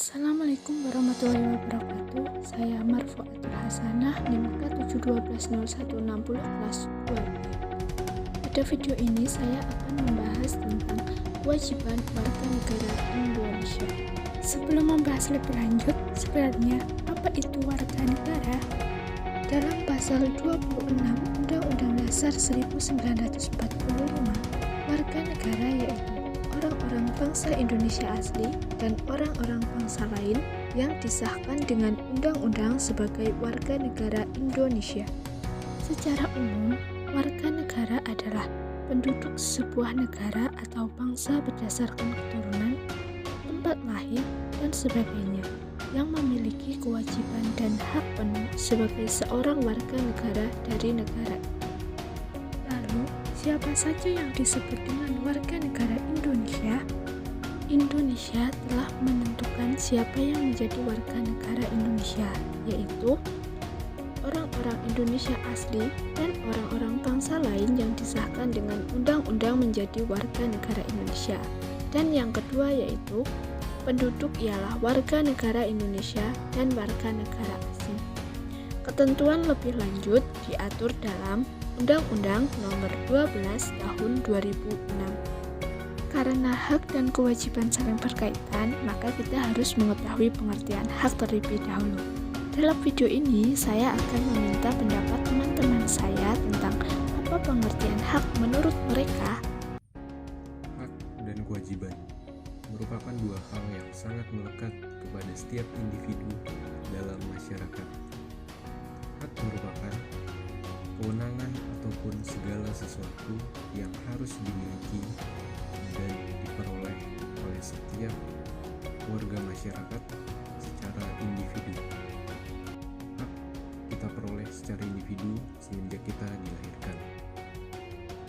Assalamualaikum warahmatullahi wabarakatuh. Saya Marfuatul Hasanah, NIM K7120160 kelas 2B. Pada video ini saya akan membahas tentang kewajiban warga negara Indonesia. Sebelum membahas lebih lanjut, sebenarnya apa itu warga negara? Dalam pasal 26 Undang-Undang Dasar 1945, warga negara yaitu orang-orang bangsa Indonesia asli dan orang-orang bangsa lain yang disahkan dengan undang-undang sebagai warga negara Indonesia. Secara umum, warga negara adalah penduduk sebuah negara atau bangsa berdasarkan keturunan, tempat lahir, dan sebagainya, yang memiliki kewajiban dan hak penuh sebagai seorang warga negara dari negara. Lalu, siapa saja yang disebut dengan warga negara Indonesia? Indonesia telah menentukan siapa yang menjadi warga negara Indonesia, yaitu orang-orang Indonesia asli dan orang-orang bangsa lain yang disahkan dengan undang-undang menjadi warga negara Indonesia. Dan yang kedua yaitu penduduk ialah warga negara Indonesia dan warga negara asing. Ketentuan lebih lanjut diatur dalam Undang-Undang Nomor 12 Tahun 2006. Karena hak dan kewajiban saling berkaitan, maka kita harus mengetahui pengertian hak terlebih dahulu. Dalam video ini, saya akan meminta pendapat teman-teman saya tentang apa pengertian hak menurut mereka. Hak dan kewajiban merupakan dua hal yang sangat melekat kepada setiap individu dalam masyarakat. Hak merupakan kewenangan ataupun segala sesuatu yang harus dimiliki dan diperoleh oleh setiap warga masyarakat secara individu. Hak kita peroleh secara individu semenjak kita dilahirkan.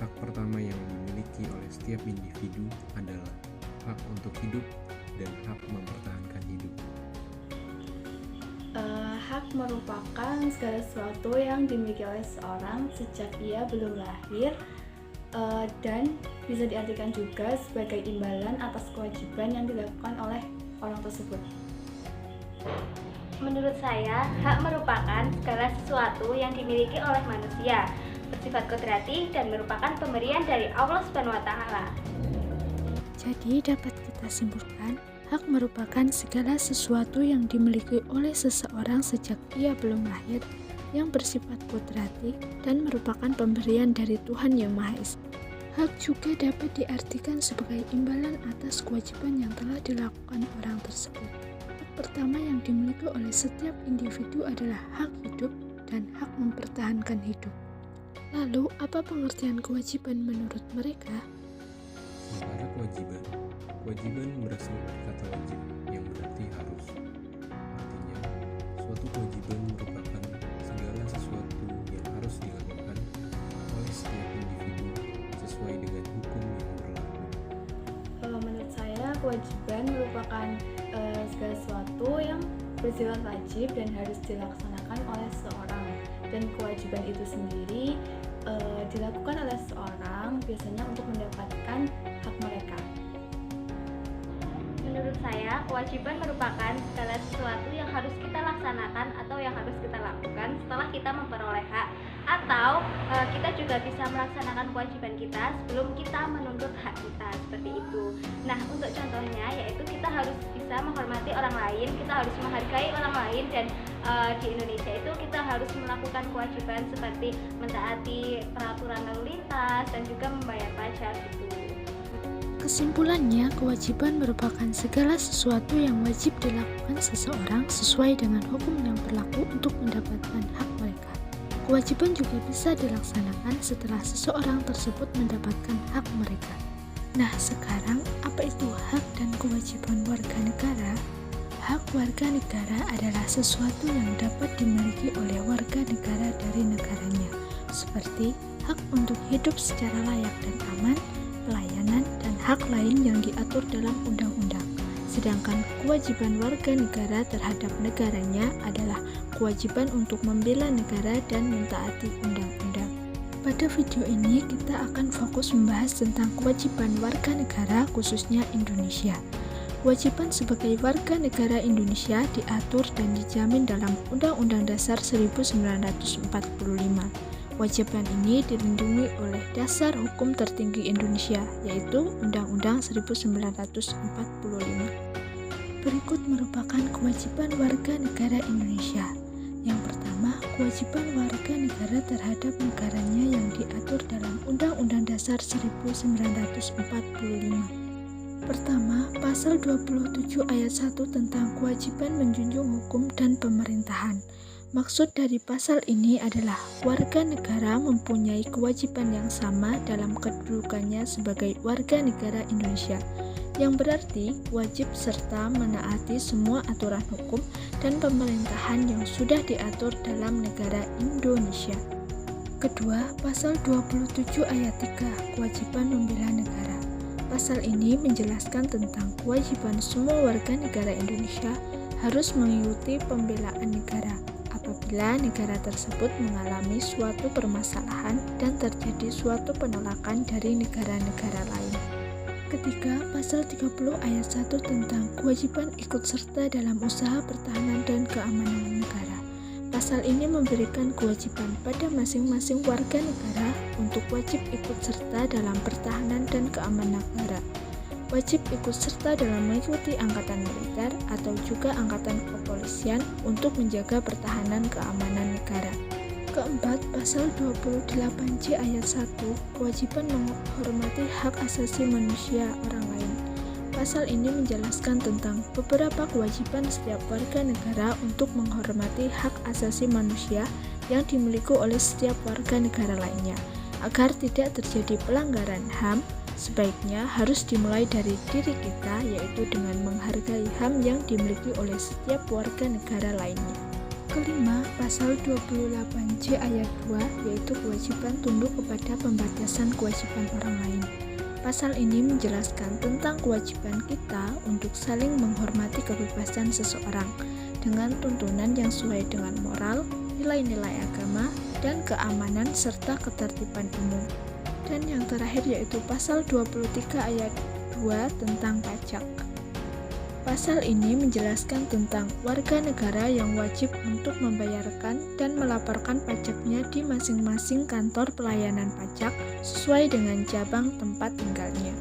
Hak pertama yang dimiliki oleh setiap individu adalah hak untuk hidup dan hak mempertahankan hidup. Hak merupakan segala sesuatu yang dimiliki oleh seorang sejak ia belum lahir, dan bisa diartikan juga sebagai imbalan atas kewajiban yang dilakukan oleh orang tersebut. Menurut saya, hak merupakan segala sesuatu yang dimiliki oleh manusia, bersifat kodrati dan merupakan pemberian dari Allah SWT. Jadi dapat kita simpulkan, hak merupakan segala sesuatu yang dimiliki oleh seseorang sejak ia belum lahir, yang bersifat kodrati dan merupakan pemberian dari Tuhan Yang Maha Esa. Hak juga dapat diartikan sebagai imbalan atas kewajiban yang telah dilakukan orang tersebut. Hak pertama yang dimiliki oleh setiap individu adalah hak hidup dan hak mempertahankan hidup. Lalu, apa pengertian kewajiban menurut mereka? Sementara kewajiban berasal dari kata wajib yang berarti harus. Artinya, suatu kewajiban merupakan segala sesuatu yang harus dilakukan oleh setiap individu sesuai dengan hukum yang berlaku. Menurut saya, kewajiban merupakan segala sesuatu yang bersifat wajib dan harus dilaksanakan oleh seseorang. Dan kewajiban itu sendiri dilakukan oleh seseorang biasanya untuk mendapatkan hak mereka. Menurut saya, kewajiban merupakan segala sesuatu yang harus kita laksanakan atau yang harus kita lakukan setelah kita memperoleh hak, atau kita juga bisa melaksanakan kewajiban kita sebelum kita menuntut hak kita, seperti itu. Nah, untuk contohnya yaitu kita harus bisa menghormati orang lain, kita harus menghargai orang lain, dan di Indonesia itu kita harus melakukan kewajiban seperti mentaati peraturan lalu lintas dan juga membayar pajak gitu. Kesimpulannya, kewajiban merupakan segala sesuatu yang wajib dilakukan seseorang sesuai dengan hukum yang berlaku untuk mendapatkan hak mereka. Kewajiban juga bisa dilaksanakan setelah seseorang tersebut mendapatkan hak mereka. Nah, sekarang apa itu hak dan kewajiban warga negara? Hak warga negara adalah sesuatu yang dapat dimiliki oleh warga negara dari negaranya, seperti hak untuk hidup secara layak dan aman, pelayanan, dan hak lain yang diatur dalam undang-undang. Sedangkan kewajiban warga negara terhadap negaranya adalah kewajiban untuk membela negara dan mentaati undang-undang. Pada video ini kita akan fokus membahas tentang kewajiban warga negara khususnya Indonesia. kewajiban sebagai warga negara Indonesia diatur dan dijamin dalam Undang-Undang Dasar 1945. Kewajiban ini dilindungi oleh dasar hukum tertinggi Indonesia, yaitu Undang-Undang 1945. Berikut merupakan kewajiban warga negara Indonesia. Yang pertama, kewajiban warga negara terhadap negaranya yang diatur dalam Undang-Undang Dasar 1945. Pertama, pasal 27 ayat 1 tentang kewajiban menjunjung hukum dan pemerintahan. Maksud dari pasal ini adalah warga negara mempunyai kewajiban yang sama dalam kedudukannya sebagai warga negara Indonesia, yang berarti wajib serta menaati semua aturan hukum dan pemerintahan yang sudah diatur dalam negara Indonesia. Kedua, pasal 27 ayat 3, kewajiban membela negara. Pasal ini menjelaskan tentang kewajiban semua warga negara Indonesia harus mengikuti pembelaan negara apabila negara tersebut mengalami suatu permasalahan dan terjadi suatu penolakan dari negara-negara lain. Ketiga, pasal 30 ayat 1 tentang kewajiban ikut serta dalam usaha pertahanan dan keamanan negara. Pasal ini memberikan kewajiban pada masing-masing warga negara untuk wajib ikut serta dalam pertahanan dan keamanan negara. Wajib ikut serta dalam mengikuti angkatan militer atau juga angkatan kepolisian untuk menjaga pertahanan keamanan negara. Keempat, pasal 28J ayat 1, kewajiban menghormati hak asasi manusia orang lain. Pasal ini menjelaskan tentang beberapa kewajiban setiap warga negara untuk menghormati hak asasi manusia yang dimiliki oleh setiap warga negara lainnya. Agar tidak terjadi pelanggaran HAM, sebaiknya harus dimulai dari diri kita, yaitu dengan menghargai HAM yang dimiliki oleh setiap warga negara lainnya. Kelima, pasal 28J ayat 2, yaitu kewajiban tunduk kepada pembatasan kewajiban orang lain. Pasal ini menjelaskan tentang kewajiban kita untuk saling menghormati kebebasan seseorang dengan tuntunan yang sesuai dengan moral, nilai-nilai agama, dan keamanan serta ketertiban umum. Dan yang terakhir yaitu pasal 23 ayat 2 tentang pajak. Pasal ini menjelaskan tentang warga negara yang wajib untuk membayarkan dan melaporkan pajaknya di masing-masing kantor pelayanan pajak sesuai dengan cabang tempat tinggalnya.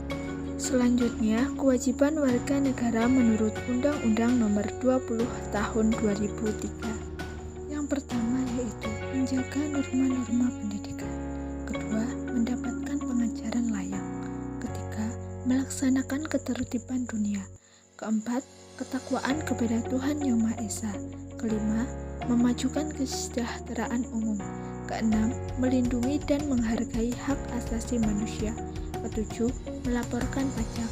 Selanjutnya, kewajiban warga negara menurut Undang-Undang Nomor 20 Tahun 2003. Yang pertama yaitu menjaga norma-norma pendidikan. Kedua, mendapatkan pengajaran layak. Ketiga, melaksanakan ketertiban dunia. Keempat, ketakwaan kepada Tuhan Yang Maha Esa. Kelima, memajukan kesejahteraan umum. Keenam, melindungi dan menghargai hak asasi manusia. Ketujuh, melaporkan pajak.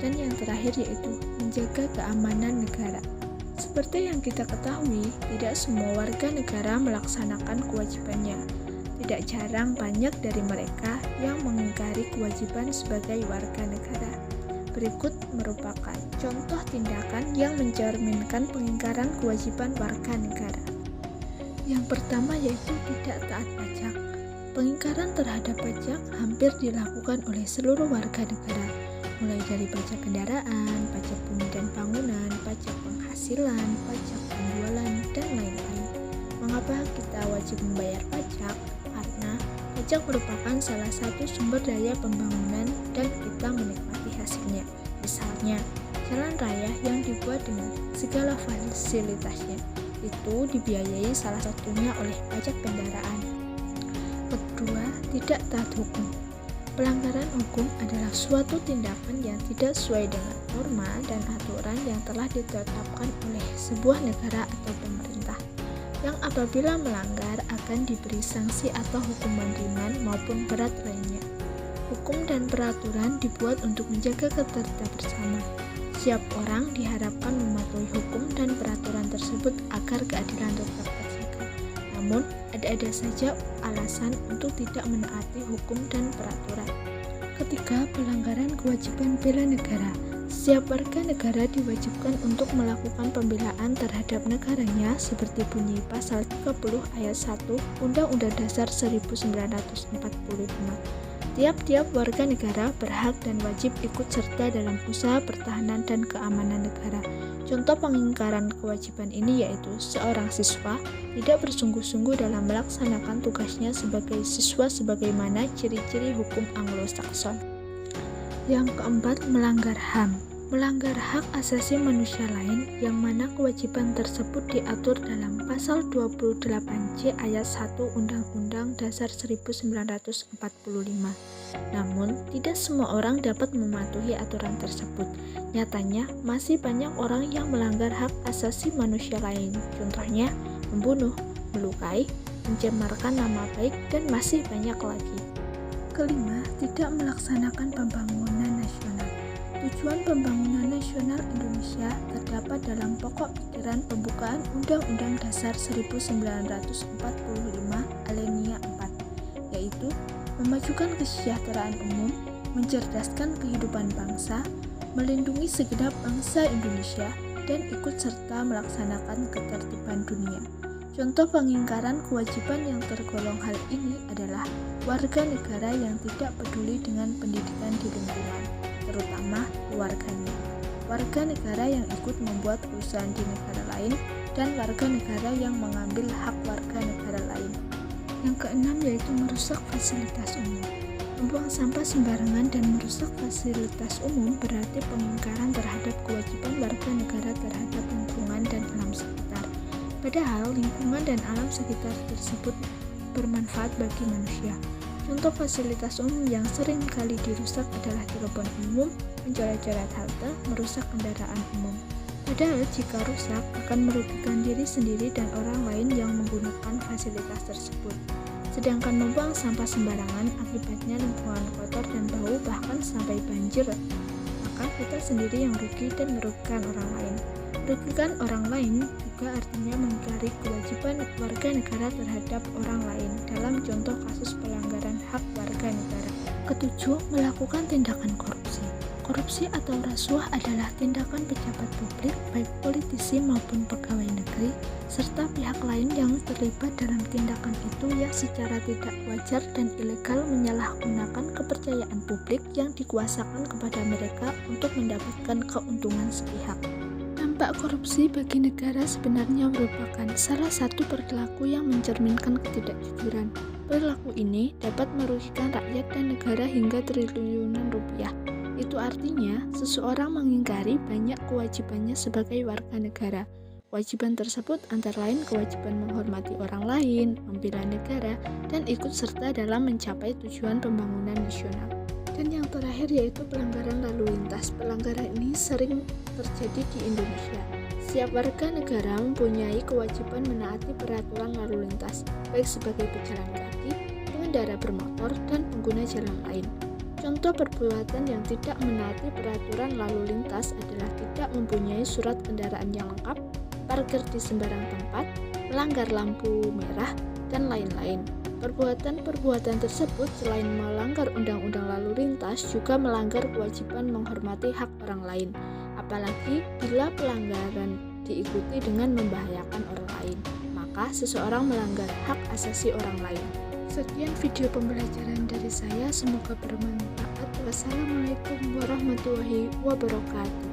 Dan yang terakhir yaitu menjaga keamanan negara. Seperti yang kita ketahui, tidak semua warga negara melaksanakan kewajibannya. Tidak jarang banyak dari mereka yang mengingkari kewajiban sebagai warga negara. Berikut merupakan contoh tindakan yang mencerminkan pengingkaran kewajiban warga negara. Yang pertama yaitu tidak taat pajak. Pengingkaran terhadap pajak hampir dilakukan oleh seluruh warga negara, mulai dari pajak kendaraan, pajak bumi dan bangunan, pajak penghasilan, pajak penjualan, dan lain-lain. Mengapa kita wajib membayar pajak? Karena pajak merupakan salah satu sumber daya pembangunan dan kita menikmati hasilnya. Misalnya, jalan raya yang dibuat dengan segala fasilitasnya itu dibiayai salah satunya oleh pajak kendaraan. Kedua, tidak taat hukum. Pelanggaran hukum adalah suatu tindakan yang tidak sesuai dengan norma dan aturan yang telah ditetapkan oleh sebuah negara atau pemerintah, yang apabila melanggar akan diberi sanksi atau hukuman ringan maupun berat lainnya. Hukum dan peraturan dibuat untuk menjaga ketertiban bersama. Setiap orang diharapkan mematuhi hukum dan peraturan tersebut agar keadilan tetap terjaga. Namun, ada saja alasan untuk tidak menaati hukum dan peraturan. Ketiga, pelanggaran kewajiban bela negara. Setiap warga negara diwajibkan untuk melakukan pembelaan terhadap negaranya seperti bunyi pasal 30 ayat 1 Undang-Undang Dasar 1945. Tiap-tiap warga negara berhak dan wajib ikut serta dalam usaha pertahanan dan keamanan negara. Contoh pengingkaran kewajiban ini yaitu seorang siswa tidak bersungguh-sungguh dalam melaksanakan tugasnya sebagai siswa sebagaimana ciri-ciri hukum Anglo-Saxon. Yang keempat, melanggar HAM. Melanggar hak asasi manusia lain yang mana kewajiban tersebut diatur dalam pasal 28C ayat 1 Undang-Undang Dasar 1945. Namun, tidak semua orang dapat mematuhi aturan tersebut. Nyatanya, masih banyak orang yang melanggar hak asasi manusia lain. Contohnya, membunuh, melukai, mencemarkan nama baik, dan masih banyak lagi. Kelima, tidak melaksanakan pembangunan nasional. Tujuan pembangunan nasional Indonesia terdapat dalam pokok pikiran pembukaan Undang-Undang Dasar 1945 alinea 4, yaitu memajukan kesejahteraan umum, mencerdaskan kehidupan bangsa, melindungi segenap bangsa Indonesia, dan ikut serta melaksanakan ketertiban dunia. Contoh pengingkaran kewajiban yang tergolong hal ini adalah warga negara yang tidak peduli dengan pendidikan di lingkungan, terutama keluarganya, warga negara yang ikut membuat perusahaan di negara lain, dan warga negara yang mengambil hak warga negara lain. Yang keenam yaitu merusak fasilitas umum. Membuang sampah sembarangan dan merusak fasilitas umum berarti pengingkaran terhadap kewajiban warga negara terhadap lingkungan dan alam sekitar. Padahal lingkungan dan alam sekitar tersebut bermanfaat bagi manusia. Contoh fasilitas umum yang sering kali dirusak adalah telepon umum, mencoret-coret halte, merusak kendaraan umum. Padahal jika rusak akan merugikan diri sendiri dan orang lain yang menggunakan fasilitas tersebut. Sedangkan membuang sampah sembarangan akibatnya lingkungan kotor dan bau bahkan sampai banjir. Maka kita sendiri yang rugi dan merugikan orang lain. Merugikan orang lain juga artinya mengingkari kewajiban warga negara terhadap orang lain dalam contoh kasus pelanggaran hak warga negara. Ketujuh, melakukan tindakan korupsi. Korupsi atau rasuah adalah tindakan pejabat publik, baik politisi maupun pegawai negeri, serta pihak lain yang terlibat dalam tindakan itu yang secara tidak wajar dan ilegal menyalahgunakan kepercayaan publik yang dikuasakan kepada mereka untuk mendapatkan keuntungan sepihak. Dampak korupsi bagi negara sebenarnya merupakan salah satu perilaku yang mencerminkan ketidakjujuran. Perilaku ini dapat merugikan rakyat dan negara hingga triliunan rupiah. Itu artinya, seseorang mengingkari banyak kewajibannya sebagai warga negara. Kewajiban tersebut antara lain kewajiban menghormati orang lain, membela negara, dan ikut serta dalam mencapai tujuan pembangunan nasional. Dan yang terakhir yaitu pelanggaran lalu lintas. Pelanggaran ini sering terjadi di Indonesia. Setiap warga negara mempunyai kewajiban menaati peraturan lalu lintas, baik sebagai pejalan kaki, pengendara bermotor, dan pengguna jalan lain. Contoh perbuatan yang tidak menaati peraturan lalu lintas adalah tidak mempunyai surat kendaraan yang lengkap, parkir di sembarang tempat, melanggar lampu merah, dan lain-lain. Perbuatan-perbuatan tersebut selain melanggar undang-undang lalu lintas juga melanggar kewajiban menghormati hak orang lain, apalagi bila pelanggaran diikuti dengan membahayakan orang lain, maka seseorang melanggar hak asasi orang lain. Sekian video pembelajaran dari saya, semoga bermanfaat. Wassalamualaikum warahmatullahi wabarakatuh.